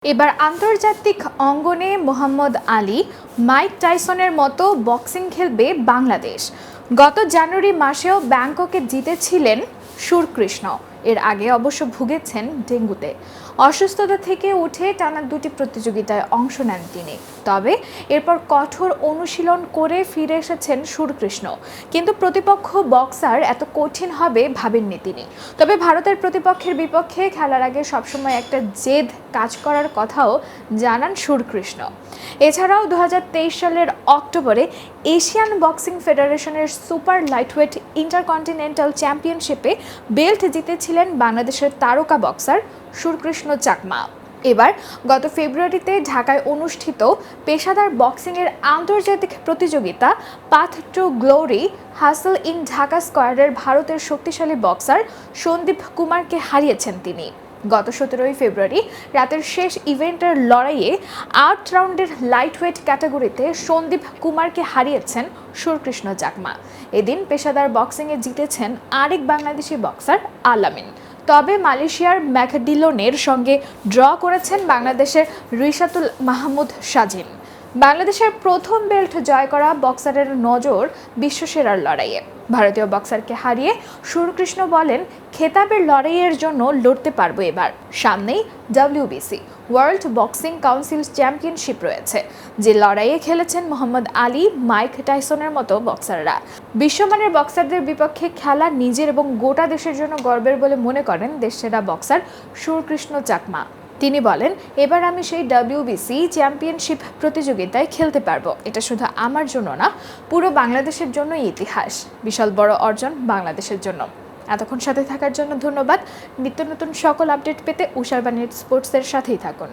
এবার আন্তর্জাতিক অঙ্গনে মোহাম্মদ আলী, মাইক টাইসনের মতো বক্সিং খেলবে বাংলাদেশ। গত জানুয়ারি মাসেও ব্যাংককে জিতেছিলেন সুরকৃষ্ণ। এর আগে অবশ্য ভুগেছেন ডেঙ্গুতে। অসুস্থতা থেকে উঠে টানা দুটি প্রতিযোগিতায় অংশ নেন তিনি। তবে এরপর কঠোর অনুশীলন করে ফিরে এসেছেন সুরকৃষ্ণ। কিন্তু প্রতিপক্ষ বক্সার এত কঠিন হবে ভাবেননি তিনি। তবে ভারতের প্রতিপক্ষের বিপক্ষে খেলার আগে সবসময় একটা জেদ কাজ করার কথাও জানান সুরকৃষ্ণ। এছাড়াও 2023 সালের অক্টোবরে এশিয়ান বক্সিং ফেডারেশনের সুপার লাইটওয়েট ইন্টারকন্টিনেন্টাল চ্যাম্পিয়নশিপে বেল্ট জিতেছিলেন বাংলাদেশের তারকা বক্সার সুরকৃষ্ণ চাকমা। এবার গত ফেব্রুয়ারিতে ঢাকায় অনুষ্ঠিত পেশাদার বক্সিংয়ের আন্তর্জাতিক প্রতিযোগিতা পাথ টু গ্লোরি হাসল ইন ঢাকা স্কোয়ারের ভারতের শক্তিশালী বক্সার সন্দীপ কুমারকে হারিয়েছেন তিনি। গত 17 ফেব্রুয়ারি রাতের শেষ ইভেন্টের লড়াইয়ে 8 রাউন্ডের লাইটওয়েট ক্যাটাগরিতে সন্দীপ কুমারকে হারিয়েছেন সুরকৃষ্ণ চাকমা। এদিন পেশাদার বক্সিংয়ে জিতেছেন আরেক বাংলাদেশি বক্সার আলামিন। তবে মালয়েশিয়ার ম্যাকডিলোনের সঙ্গে ড্র করেছেন বাংলাদেশের রিশাতুল মাহমুদ সাজিন। বাংলাদেশের প্রথম বেল্ট জয় করা বক্সারের নজর বিশ্বসেরার লড়াইয়ে। ভারতীয় বক্সারকে হারিয়ে সুরকৃষ্ণ বলেন, খেতাবের লড়াইয়ের জন্য লড়তে পারবো এবার। সামনেই WBC world boxing council championship রয়েছে, যে লড়াইয়ে খেলেছেন মোহাম্মদ আলী, মাইক টাইসনের মতো বক্সাররা। বিশ্বমানের বক্সারদের বিপক্ষে খেলা নিজের এবং গোটা দেশের জন্য গর্বের বলে মনে করেন দেশসেরা বক্সার সুরকৃষ্ণ চাকমা। তিনি বলেন, এবার আমি সেই WBC চ্যাম্পিয়নশিপ প্রতিযোগিতায় খেলতে পারবো। এটা শুধু আমার জন্য না, পুরো বাংলাদেশের জন্যই ইতিহাস। বিশাল বড় অর্জন বাংলাদেশের জন্য। এতক্ষণ সাথে থাকার জন্য ধন্যবাদ। নিত্য নতুন সকল আপডেট পেতে উষার বাণী স্পোর্টসের সাথেই থাকুন।